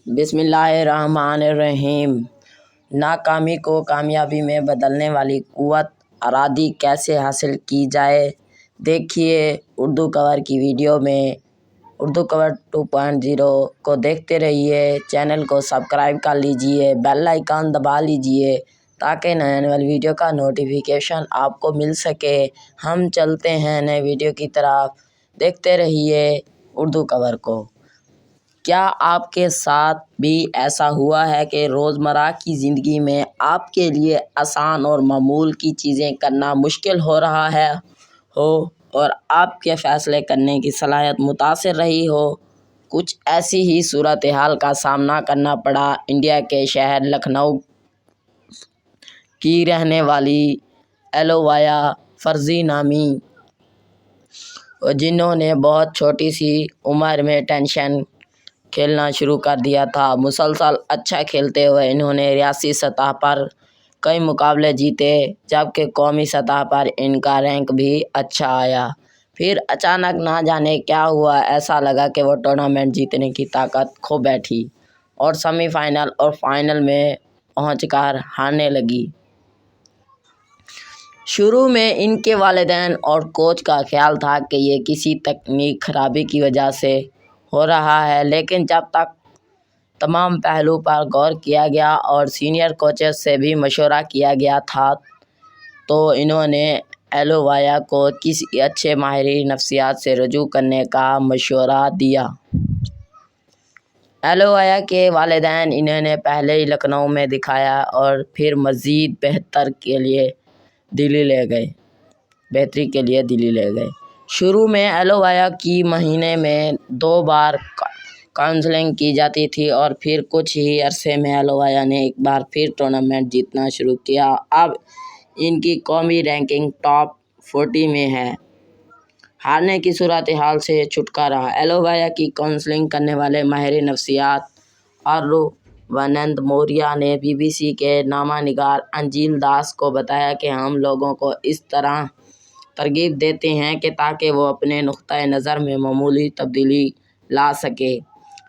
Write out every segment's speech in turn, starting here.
بسم اللہ الرحمن الرحیم۔ ناکامی کو کامیابی میں بدلنے والی قوت ارادی کیسے حاصل کی جائے، دیکھیے اردو کور کی ویڈیو میں۔ اردو کور 2.0 کو دیکھتے رہیے، چینل کو سبسکرائب کر لیجئے، بیل آئیکن دبا لیجئے تاکہ نئے آنے والی ویڈیو کا نوٹیفیکیشن آپ کو مل سکے۔ ہم چلتے ہیں نئے ویڈیو کی طرف، دیکھتے رہیے اردو کور کو۔ کیا آپ کے ساتھ بھی ایسا ہوا ہے کہ روزمرہ کی زندگی میں آپ کے لیے آسان اور معمول کی چیزیں کرنا مشکل ہو رہا ہو اور آپ کے فیصلے کرنے کی صلاحیت متاثر رہی ہو؟ کچھ ایسی ہی صورتحال کا سامنا کرنا پڑا انڈیا کے شہر لکھنؤ کی رہنے والی ایلوویا فرزی نامی، جنہوں نے بہت چھوٹی سی عمر میں ٹینس کھیلنا شروع کر دیا تھا۔ مسلسل اچھا کھیلتے ہوئے انہوں نے ریاستی سطح پر کئی مقابلے جیتے، جبکہ قومی سطح پر ان کا رینک بھی اچھا آیا۔ پھر اچانک نہ جانے کیا ہوا، ایسا لگا کہ وہ ٹورنامنٹ جیتنے کی طاقت کھو بیٹھی اور سیمی فائنل اور فائنل میں پہنچ کر ہارنے لگی۔ شروع میں ان کے والدین اور کوچ کا خیال تھا کہ یہ کسی تکنیکی خرابی کی وجہ سے ہو رہا ہے، لیکن جب تمام پہلوؤں پر غور کیا گیا اور سینئر کوچز سے بھی مشورہ کیا گیا تھا تو انہوں نے ایلوویا کو کسی اچھے ماہر نفسیات سے رجوع کرنے کا مشورہ دیا۔ ایلوویا کے والدین انہیں پہلے ہی لکھنؤ میں دکھایا اور پھر مزید بہتری کے لیے دلی لے گئے۔ شروع میں ایلوویا کی مہینے میں 2 بار کاؤنسلنگ کی جاتی تھی اور پھر کچھ ہی عرصے میں ایلوویا نے ایک بار پھر ٹورنامنٹ جیتنا شروع کیا۔ اب ان کی قومی رینکنگ ٹاپ 40 میں ہے۔ ہارنے کی صورتحال سے چھٹکارا۔ ایلوویا کی کاؤنسلنگ کرنے والے ماہر نفسیات اروانند موریا نے بی بی سی کے نامہ نگار انجل داس کو بتایا کہ ہم لوگوں کو اس طرح ترغیب دیتے ہیں کہ تاکہ وہ اپنے نقطۂ نظر میں معمولی تبدیلی لا سکیں۔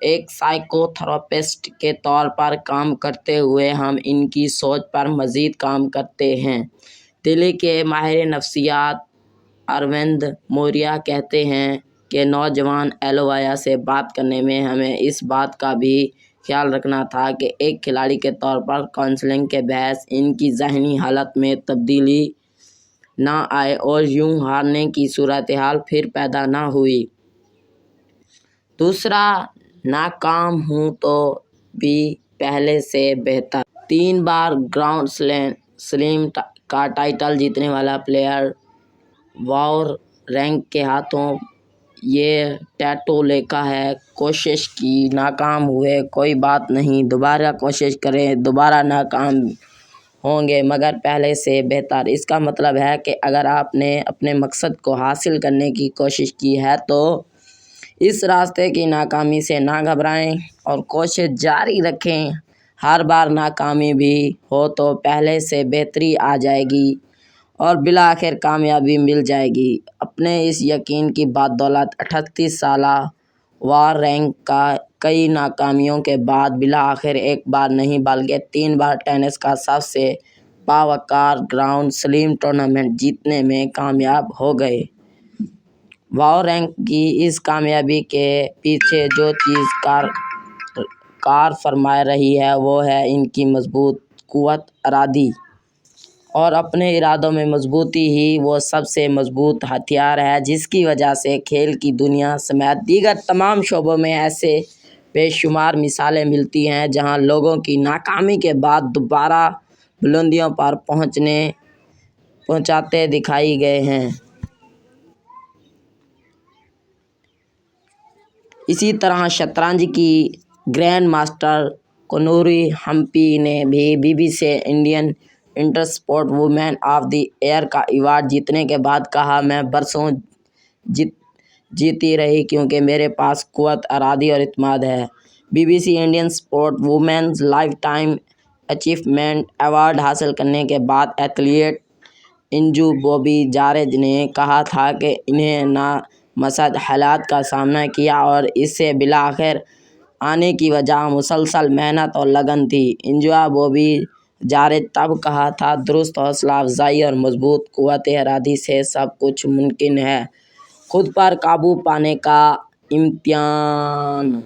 ایک سائیکو تھراپسٹ کے طور پر کام کرتے ہوئے ہم ان کی سوچ پر مزید کام کرتے ہیں۔ دلی کے ماہر نفسیات اروند موریا کہتے ہیں کہ نوجوان ایلوویا سے بات کرنے میں ہمیں اس بات کا بھی خیال رکھنا تھا کہ ایک کھلاڑی کے طور پر کاؤنسلنگ کے باعث ان کی ذہنی حالت میں تبدیلی نہ آئے اور یوں ہارنے کی صورتحال پھر پیدا نہ ہوئی۔ دوسرا، ناکام ہوں تو بھی پہلے سے بہتر۔ 3 بار گرانڈ سلیم کا ٹائٹل جیتنے والا پلیئر واورینک کے ہاتھوں یہ ٹیٹو لکھا ہے: کوشش کی، ناکام ہوئے، کوئی بات نہیں، دوبارہ کوشش کریں، دوبارہ ناکام ہوں گے مگر پہلے سے بہتر۔ اس کا مطلب ہے کہ اگر آپ نے اپنے مقصد کو حاصل کرنے کی کوشش کی ہے تو اس راستے کی ناکامی سے نہ گھبرائیں اور کوشش جاری رکھیں۔ ہر بار ناکامی بھی ہو تو پہلے سے بہتری آ جائے گی اور بالآخر کامیابی مل جائے گی۔ اپنے اس یقین کی بدولت 38 سالہ واورینک کا کئی ناکامیوں کے بعد بالآخر ایک بار نہیں بلکہ 3 بار ٹینس کا سب سے باوقار گرانڈ سلیم ٹورنامنٹ جیتنے میں کامیاب ہو گئے۔ واورینک کی اس کامیابی کے پیچھے جو چیز کار فرما رہی ہے وہ ہے ان کی مضبوط قوت ارادی، اور اپنے ارادوں میں مضبوطی ہی وہ سب سے مضبوط ہتھیار ہے جس کی وجہ سے کھیل کی دنیا سمیت دیگر تمام شعبوں میں ایسے بے شمار مثالیں ملتی ہیں جہاں لوگوں کی ناکامی کے بعد دوبارہ بلندیوں پر پہنچتے دکھائے گئے ہیں۔ اسی طرح شطرنج کی گرینڈ ماسٹر کونوری ہمپی نے بھی B B C Indian inter sport woman of the year کا ایوارڈ جیتنے کے بعد کہا: میں برسوں جیتی رہی کیونکہ میرے پاس قوت ارادی اور اعتماد ہے۔ B B C Indian sport women's lifetime achievement award حاصل کرنے کے بعد ایتھلیٹ انجو بوبی جارج نے کہا تھا کہ انہیں نامساعد حالات کا سامنا کیا اور اس سے بالآخر آنے کی وجہ مسلسل محنت اور لگن تھی۔ انجوا بوبی جارج تب کہا تھا، درست حوصلہ افزائی اور مضبوط قوت ارادی سے سب کچھ ممکن ہے۔ خود پر قابو پانے کا امتحان۔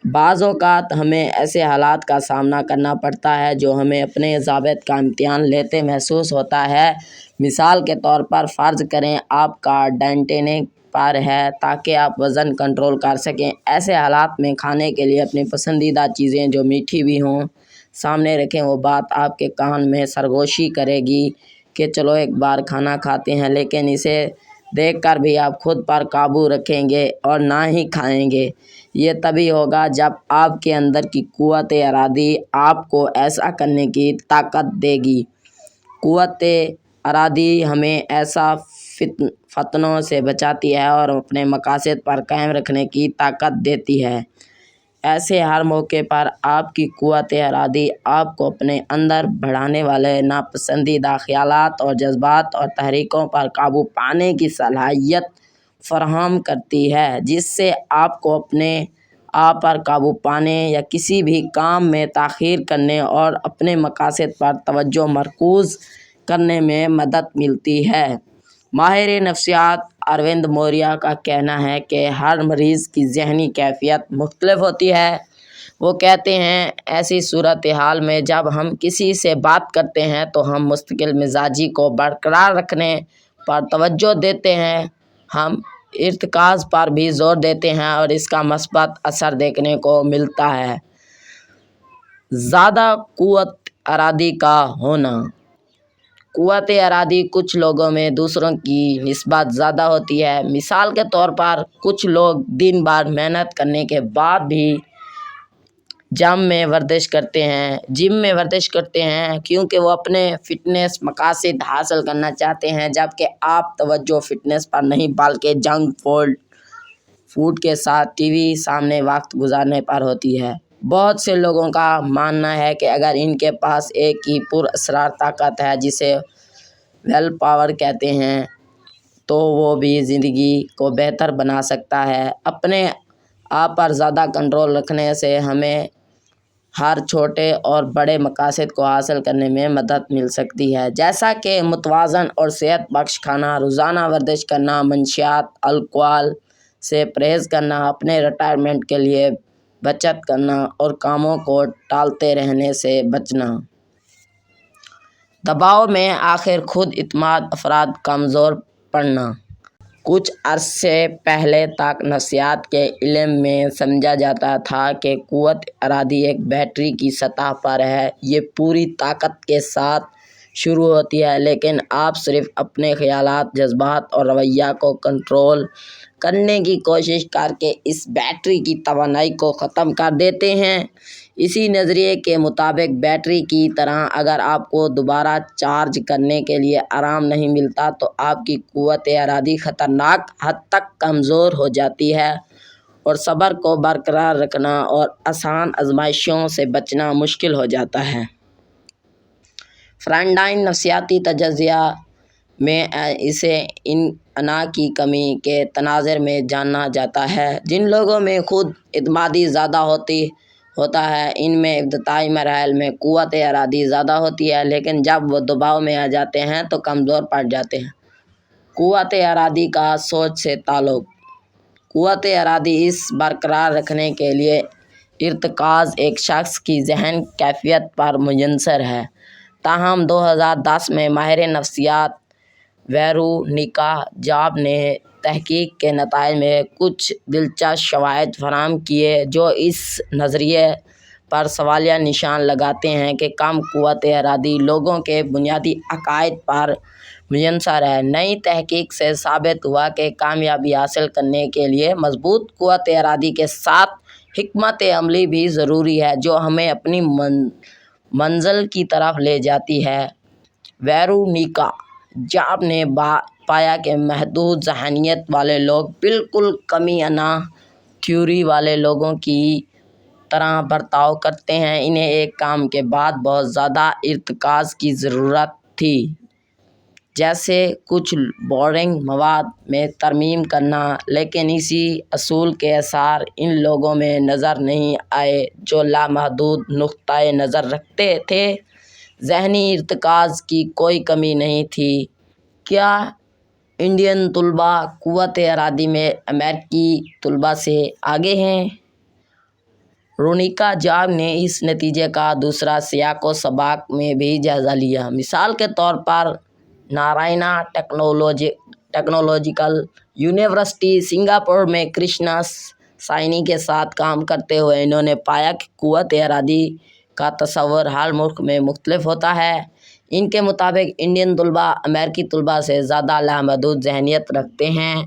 بعض اوقات ہمیں ایسے حالات کا سامنا کرنا پڑتا ہے جو ہمیں اپنے ضابط کا امتحان لیتے محسوس ہوتا ہے۔ مثال کے طور پر فرض کریں آپ کا ڈائٹنگ پر ہے تاکہ آپ وزن کنٹرول کر سکیں۔ ایسے حالات میں کھانے کے لیے اپنی پسندیدہ چیزیں جو میٹھی بھی ہوں سامنے رکھیں۔ وہ بات آپ کے کان میں سرگوشی کرے گی کہ چلو ایک بار کھانا کھاتے ہیں، لیکن اسے دیکھ کر بھی آپ خود پر قابو رکھیں گے اور نہ ہی کھائیں گے۔ یہ تبھی ہوگا جب آپ کے اندر کی قوت ارادی آپ کو ایسا کرنے کی طاقت دے گی۔ قوت ارادی ہمیں ایسا فتنوں سے بچاتی ہے اور اپنے مقاصد پر قائم رکھنے کی طاقت دیتی ہے۔ ایسے ہر موقع پر آپ کی قوت ارادی آپ کو اپنے اندر بڑھانے والے ناپسندیدہ خیالات اور جذبات اور تحریکوں پر قابو پانے کی صلاحیت فراہم کرتی ہے، جس سے آپ کو اپنے آپ پر قابو پانے یا کسی بھی کام میں تاخیر کرنے اور اپنے مقاصد پر توجہ مرکوز کرنے میں مدد ملتی ہے۔ ماہر نفسیات اروند موریا کا کہنا ہے کہ ہر مریض کی ذہنی کیفیت مختلف ہوتی ہے۔ وہ کہتے ہیں، ایسی صورتحال میں جب ہم کسی سے بات کرتے ہیں تو ہم مستقل مزاجی کو برقرار رکھنے پر توجہ دیتے ہیں، ہم ارتکاز پر بھی زور دیتے ہیں اور اس کا مثبت اثر دیکھنے کو ملتا ہے۔ زیادہ قوت ارادی کا ہونا۔ قوت ارادی کچھ لوگوں میں دوسروں کی نسبت زیادہ ہوتی ہے۔ مثال کے طور پر کچھ لوگ دن بھر محنت کرنے کے بعد بھی جم میں ورزش کرتے ہیں کیونکہ وہ اپنے فٹنس مقاصد حاصل کرنا چاہتے ہیں، جبکہ آپ توجہ فٹنس پر نہیں بلکہ جنک فوڈ کے ساتھ ٹی وی سامنے وقت گزارنے پر ہوتی ہے۔ بہت سے لوگوں کا ماننا ہے کہ اگر ان کے پاس ایک ہی پراسرار طاقت ہے جسے ویل پاور کہتے ہیں تو وہ بھی زندگی کو بہتر بنا سکتا ہے۔ اپنے آپ پر زیادہ کنٹرول رکھنے سے ہمیں ہر چھوٹے اور بڑے مقاصد کو حاصل کرنے میں مدد مل سکتی ہے، جیسا کہ متوازن اور صحت بخش کھانا، روزانہ ورزش کرنا، منشیات، الکحل سے پرہیز کرنا، اپنے ریٹائرمنٹ کے لیے بچت کرنا اور کاموں کو ٹالتے رہنے سے بچنا۔ دباؤ میں آخر خود اعتماد افراد کمزور پڑنا۔ کچھ عرصے پہلے تک نفسیات کے علم میں سمجھا جاتا تھا کہ قوت ارادی ایک بیٹری کی سطح پر ہے، یہ پوری طاقت کے ساتھ شروع ہوتی ہے، لیکن آپ صرف اپنے خیالات، جذبات اور رویہ کو کنٹرول کرنے کی کوشش کر کے اس بیٹری کی توانائی کو ختم کر دیتے ہیں۔ اسی نظریے کے مطابق بیٹری کی طرح اگر آپ کو دوبارہ چارج کرنے کے لیے آرام نہیں ملتا تو آپ کی قوت ارادی خطرناک حد تک کمزور ہو جاتی ہے اور صبر کو برقرار رکھنا اور آسان آزمائشوں سے بچنا مشکل ہو جاتا ہے۔ فرینڈائن نفسیاتی تجزیہ میں اسے انعطاف کی کمی کے تناظر میں جانا جاتا ہے۔ جن لوگوں میں خود اعتمادی زیادہ ہوتا ہے ان میں ابتدائی مراحل میں قوت ارادی زیادہ ہوتی ہے، لیکن جب وہ دباؤ میں آ جاتے ہیں تو کمزور پڑ جاتے ہیں۔ قوت ارادی کا سوچ سے تعلق۔ قوت ارادی اس برقرار رکھنے کے لیے ارتکاز ایک شخص کی ذہنی کیفیت پر منحصر ہے۔ تاہم 2010 میں ماہر نفسیات ویرونیکا جاب نے تحقیق کے نتائج میں کچھ دلچسپ شواہد فراہم کیے جو اس نظریے پر سوالیہ نشان لگاتے ہیں کہ کم قوت ارادی لوگوں کے بنیادی عقائد پر منحصر ہے۔ نئی تحقیق سے ثابت ہوا کہ کامیابی حاصل کرنے کے لیے مضبوط قوت ارادی کے ساتھ حکمت عملی بھی ضروری ہے جو ہمیں اپنی منزل کی طرف لے جاتی ہے۔ ویرونیکا جاب نے پایا کہ محدود ذہنیت والے لوگ بالکل کمی انا تھیوری والے لوگوں کی طرح برتاؤ کرتے ہیں۔ انہیں ایک کام کے بعد بہت زیادہ ارتکاز کی ضرورت تھی، جیسے کچھ بورنگ مواد میں ترمیم کرنا، لیکن اسی اصول کے آثار ان لوگوں میں نظر نہیں آئے جو لامحدود نقطۂ نظر رکھتے تھے۔ ذہنی ارتکاز کی کوئی کمی نہیں تھی۔ کیا انڈین طلباء قوت ارادی میں امریکی طلباء سے آگے ہیں؟ رونیکا جاگ نے اس نتیجے کا دوسرا سیاق و سباق میں بھی جائزہ لیا۔ مثال کے طور پر نارائنا ٹیکنالوجیکل یونیورسٹی سنگاپور میں کرشنا سائنی کے ساتھ کام کرتے ہوئے انہوں نے پایا کہ قوت ارادی کا تصور ہر ملک میں مختلف ہوتا ہے۔ ان کے مطابق انڈین طلباء امریکی طلباء سے زیادہ لامحدود ذہنیت رکھتے ہیں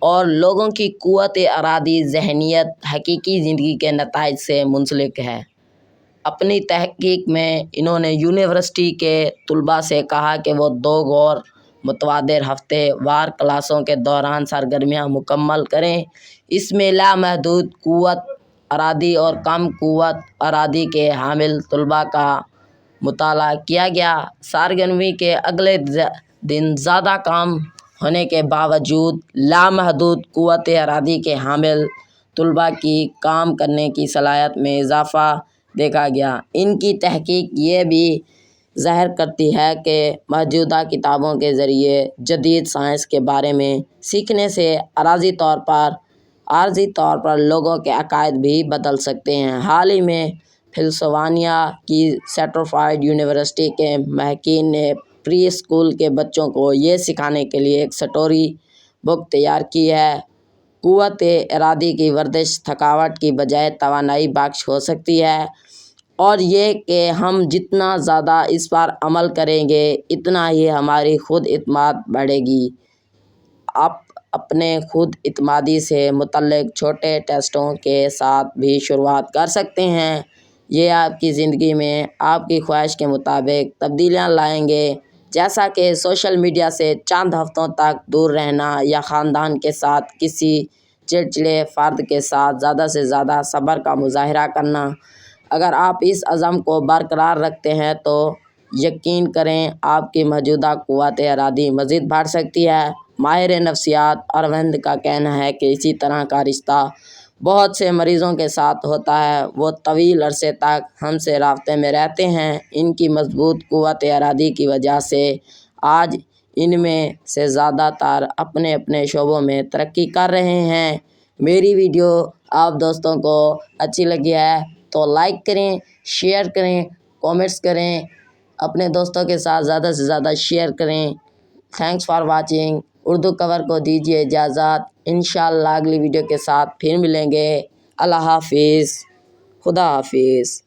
اور لوگوں کی قوت ارادی ذہنیت حقیقی زندگی کے نتائج سے منسلک ہے۔ اپنی تحقیق میں انہوں نے یونیورسٹی کے طلباء سے کہا کہ وہ 2 غیر متواتر ہفتے وار کلاسوں کے دوران سرگرمیاں مکمل کریں۔ اس میں لامحدود قوت ارادی اور کم قوت ارادی کے حامل طلباء کا مطالعہ کیا گیا۔ سرگرمی کے اگلے دن زیادہ کام ہونے کے باوجود لامحدود قوت ارادی کے حامل طلباء کی کام کرنے کی صلاحیت میں اضافہ دیکھا گیا۔ ان کی تحقیق یہ بھی ظاہر کرتی ہے کہ موجودہ کتابوں کے ذریعے جدید سائنس کے بارے میں سیکھنے سے عارضی طور پر لوگوں کے عقائد بھی بدل سکتے ہیں۔ حال ہی میں پنسلوانیا کی اسٹینفورڈ یونیورسٹی کے محققین نے پری اسکول کے بچوں کو یہ سکھانے کے لیے ایک اسٹوری بک تیار کی ہے۔ قوت ارادی کی ورزش تھکاوٹ کی بجائے توانائی بخش ہو سکتی ہے، اور یہ کہ ہم جتنا زیادہ اس پر عمل کریں گے اتنا ہی ہماری خود اعتماد بڑھے گی۔ آپ اپنے خود اعتمادی سے متعلق چھوٹے ٹیسٹوں کے ساتھ بھی شروعات کر سکتے ہیں۔ یہ آپ کی زندگی میں آپ کی خواہش کے مطابق تبدیلیاں لائیں گے، جیسا کہ سوشل میڈیا سے چند ہفتوں تک دور رہنا یا خاندان کے ساتھ کسی چڑچڑے فرد کے ساتھ زیادہ سے زیادہ صبر کا مظاہرہ کرنا۔ اگر آپ اس عزم کو برقرار رکھتے ہیں تو یقین کریں آپ کی موجودہ قوت ارادی مزید بڑھ سکتی ہے۔ ماہر نفسیات اروند کا کہنا ہے کہ اسی طرح کا رشتہ بہت سے مریضوں کے ساتھ ہوتا ہے۔ وہ طویل عرصے تک ہم سے رابطے میں رہتے ہیں۔ ان کی مضبوط قوت ارادی کی وجہ سے آج ان میں سے زیادہ تر اپنے اپنے شعبوں میں ترقی کر رہے ہیں۔ میری ویڈیو آپ دوستوں کو اچھی لگی ہے تو لائک کریں، شیئر کریں، کومنٹس کریں، اپنے دوستوں کے ساتھ زیادہ سے زیادہ شیئر کریں۔ Thanks for watching. اردو کور کو دیجیے اجازت۔ انشاءاللہ اگلی ویڈیو کے ساتھ پھر ملیں گے۔ اللہ حافظ۔ خدا حافظ۔